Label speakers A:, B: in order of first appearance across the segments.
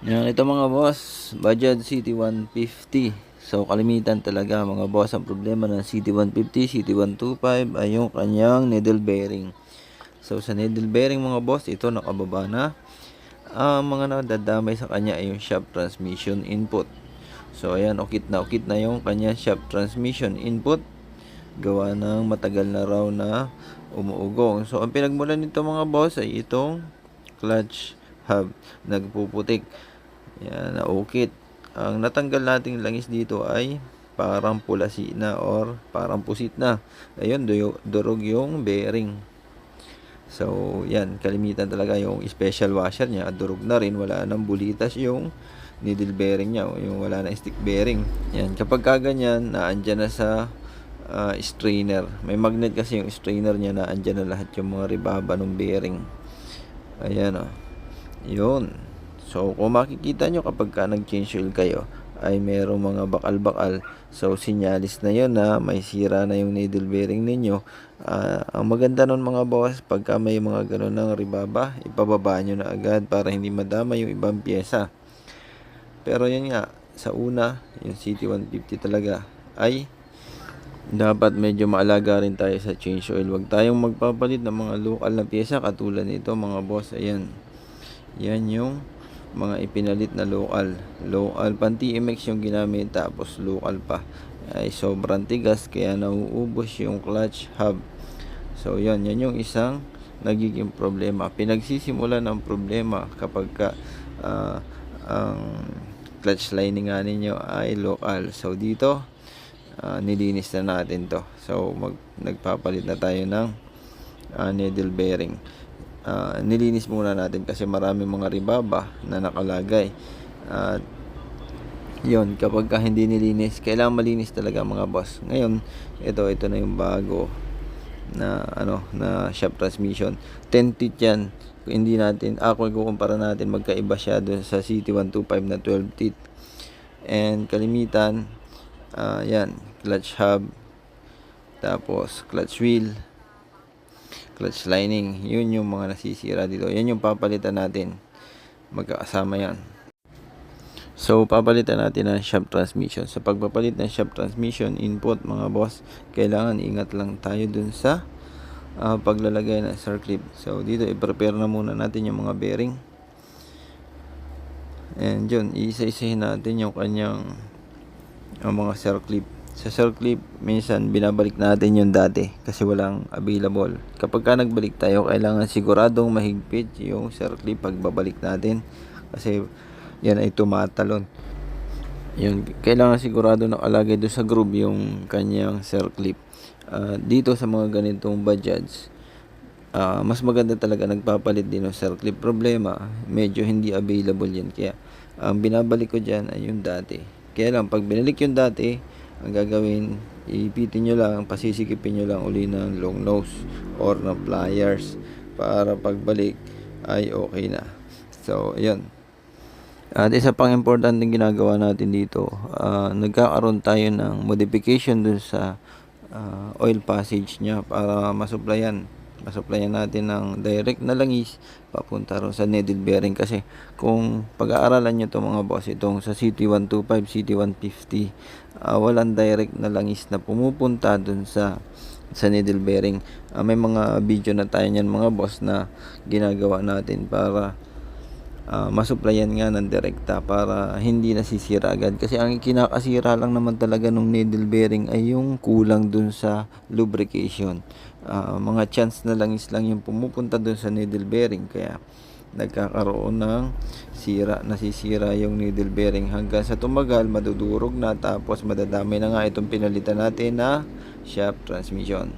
A: Yan, ito mga boss, Bajaj CT150. So, kalimitan talaga mga boss, ang problema ng CT150, CT125 ay yung kanyang needle bearing. So, sa needle bearing mga boss, ito nakababa na. Ang mga nadadamay sa kanya ay yung shaft transmission input. So, ayan, ukit na yung kanya shaft transmission input. Gawa ng matagal na raw na umuugong. So, ang pinagmulan nito mga boss ay itong clutch hub, nagpuputik. Yan, naukit. Ang natanggal nating langis dito ay parang pulasi na or parang pusit na. Ayun, durog yung bearing. So, yan, kalimitan talaga yung special washer niya. Durog na rin, wala nang bulitas yung needle bearing niya, yung wala na stick bearing. Yan, kapag kaganyan, naandyan na sa strainer. May magnet kasi yung strainer niya, naandyan na lahat yung mga ribaba ng bearing. Ayan o. Yun. So, kung makikita nyo kapag ka nag-change oil kayo, ay merong mga bakal-bakal. So, sinyalis na yun na may sira na yung needle bearing ninyo. Ang maganda nun mga boss, pagka may mga ganun ng ribaba, ipababa nyo na agad para hindi madama yung ibang pyesa. Pero yun nga, sa una, yung CT150 talaga, ay dapat medyo maalaga rin tayo sa change oil. Huwag tayong magpapalit ng mga local na pyesa katulad nito mga boss. Ayan. Yan yung mga ipinalit na local. Local pan TMX yung ginamit tapos local pa. Ay sobrang tigas kaya nauubos yung clutch hub. So yan yung isang nagiging problema. Pinagsisimulan ng problema kapag ka ang clutch lining nga ninyo ay local. So dito nilinis na natin to. So nagpapalit na tayo ng needle bearing. Nilinis muna natin kasi marami mga ribaba na nakalagay. At yun, kapag ka hindi nilinis, kailangan malinis talaga mga boss. Ngayon, ito na yung bago na na shaft transmission. 10 teeth yan. Kung hindi natin, kung ikukumpara natin, magkaiba siya doon sa CT125 na 12 teeth. And kalimitan, yan, clutch hub, tapos clutch wheel, clutch lining, yun yung mga nasisira dito. Yan yung papalitan natin, magkakasama yan. So papalitan natin ang shaft transmission. Sa pagpapalit ng shaft transmission input mga boss, kailangan ingat lang tayo dun sa paglalagay ng circlip. So dito i-prepare na muna natin yung mga bearing. And yun, isa-isahin natin yung kanyang mga circlip. Sa circlip, minsan binabalik natin yung dati kasi walang available. Kapag ka nagbalik tayo, kailangan siguradong mahigpit yung circlip pagbabalik natin kasi yan ay tumatalon. Yun, kailangan sigurado nakalagay doon sa groove yung kanyang circlip. Dito sa mga ganitong Bajaj, mas maganda talaga nagpapalit din ng circlip. Problema, medyo hindi available yan. Kaya, ang binabalik ko dyan ay yung dati. Kaya lang, pag binalik yung dati, ang gagawin, ipitin nyo lang, pasisikipin nyo lang uli ng long nose or ng pliers para pagbalik ay okay na. So, ayun. At isa pang importante ginagawa natin dito, nagkakaroon tayo ng modification dun sa oil passage niya para masuplayan natin ng direct na langis papunta ron sa needle bearing. Kasi kung pag-aaralan nyo to mga boss, itong sa CT125, CT150, walang direct na langis na pumupunta dun sa needle bearing. May mga video na tayo niyan mga boss na ginagawa natin para masuplayan nga ng direkta para hindi nasisira agad. Kasi ang kinakasira lang naman talaga ng needle bearing ay yung kulang dun sa lubrication. Mga chance na langis lang yung pumupunta dun sa needle bearing, kaya nagkakaroon ng nasisira yung needle bearing hanggang sa tumagal, madudurog na, tapos madadamay na nga itong pinalitan natin na shaft transmission.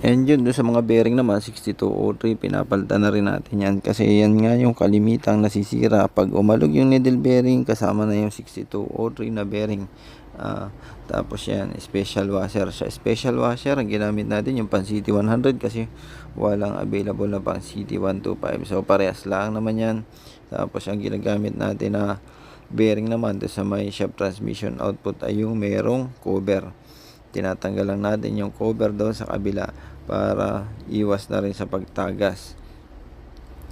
A: And yun, doon sa mga bearing naman, 6203, pinapalitan na rin natin yan. Kasi yan nga yung kalimitang nasisira. Pag umalog yung needle bearing, kasama na yung 6203 na bearing. Tapos yan, special washer. Sa special washer, ang ginamit natin yung pan CT100 kasi walang available na pang CT125. So, parehas lang naman yan. Tapos, ang ginagamit natin na bearing naman doon sa may shaft transmission output ay yung merong cover. Tinatanggal lang natin yung cover doon sa kabila para iwas na rin sa pagtagas.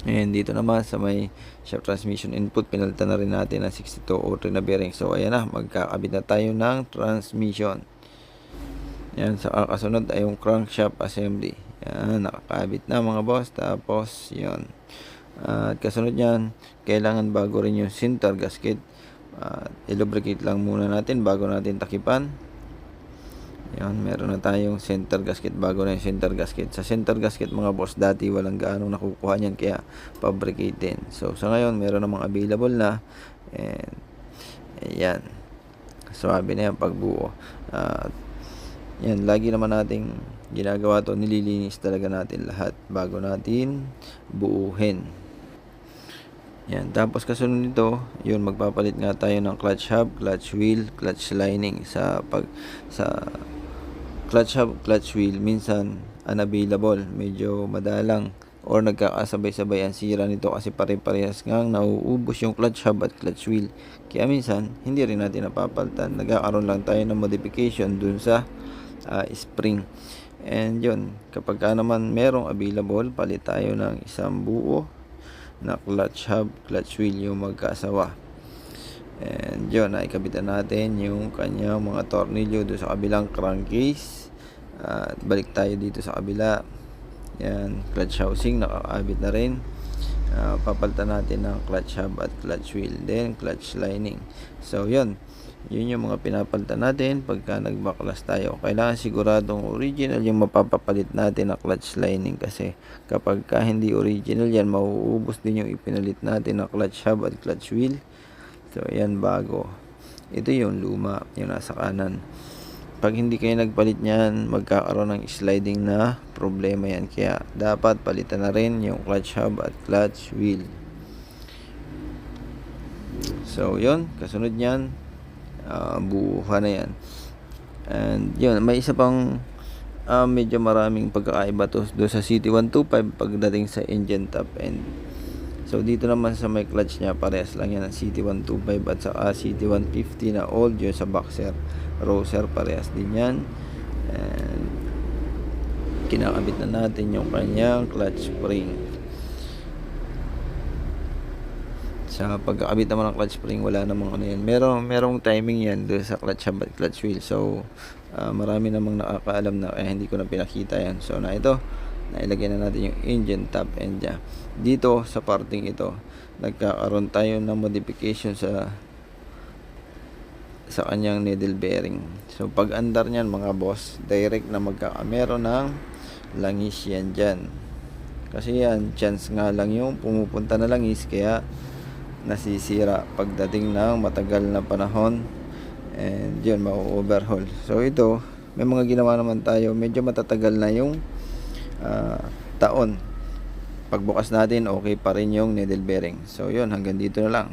A: And dito naman sa may shaft transmission input, pinalitan na rin natin ang 6203 na bearing. So ayan na, magkakabit na tayo ng transmission. Yan, sa kasunod ay yung crankshaft assembly. Yan, nakakabit na mga boss. Tapos yun, at kasunod yan, kailangan bago rin yung center gasket. I-lubricate lang muna natin bago natin takipan. Yan, meron na tayong center gasket bago na yung center gasket. Sa center gasket mga boss, dati walang gaano nakukuha niyan, kaya fabricate din. So sa ngayon, meron namang available na. And ayan, swabe na yan pagbuo. Yan, lagi naman nating ginagawa to, nililinis talaga natin lahat bago natin buuhin. Yan, tapos kasunod nito, yun, magpapalit nga tayo ng clutch hub, clutch wheel, clutch lining. Sa clutch hub, clutch wheel, minsan unavailable, medyo madalang or nagkakasabay-sabay ang sira nito kasi pare-parehas ngang nauubos yung clutch hub at clutch wheel. Kaya minsan hindi rin natin napapalitan, nagkakaroon lang tayo ng modification dun sa spring. And yun, kapag naman merong available, palit tayo ng isang buo na clutch hub, clutch wheel, yung magkasawa. And yun, naikabitan natin yung kanyang mga tornilyo doon sa kabilang crankcase. At balik tayo dito sa kabila. Yan, clutch housing nakakabit na rin. Papalitan natin ng clutch hub at clutch wheel, then clutch lining. So yun yung mga pinapalitan natin pagka nagbaklas tayo. Kailangan siguradong original yung mapapapalit natin na clutch lining, kasi kapag hindi original yan, mauubos din yung ipinalit natin na clutch hub at clutch wheel. So yan bago. Ito yung luma, yung nasa kanan. Pag hindi kayo nagpalit niyan, magkakaroon ng sliding na problema yan. Kaya dapat palitan na rin yung clutch hub at clutch wheel. So yun, kasunod niyan, buuhan na yan. And yun, may isa pang medyo maraming pagkakaiba to doon sa CT125 pagdating sa engine top end. So dito naman sa may clutch niya, parehas lang yan ang CT125 at saka CT150 na old, yun sa boxer Roser, parehas din yan. And kinakabit na natin yung kanyang clutch spring. Sa pagkakabit naman ng clutch spring, wala namang ano yan, merong timing yan doon sa clutch hub at clutch wheel. So marami namang nakakaalam na, kaya hindi ko na pinakita yan. So na ito, nailagay na natin yung engine top end niya. Dito sa parting ito, nagkakaroon tayo ng modification sa kanyang needle bearing. So pag andar niyan mga boss, direct na meron ng langis yan dyan. Kasi yan, chance nga lang yung pumupunta na langis, kaya nasisira pagdating ng matagal na panahon. And yun, ma-overhaul. So ito, may mga ginawa naman tayo, medyo matatagal na yung taon. Pagbukas natin, okay pa rin yung needle bearing. So yun, hanggang dito na lang.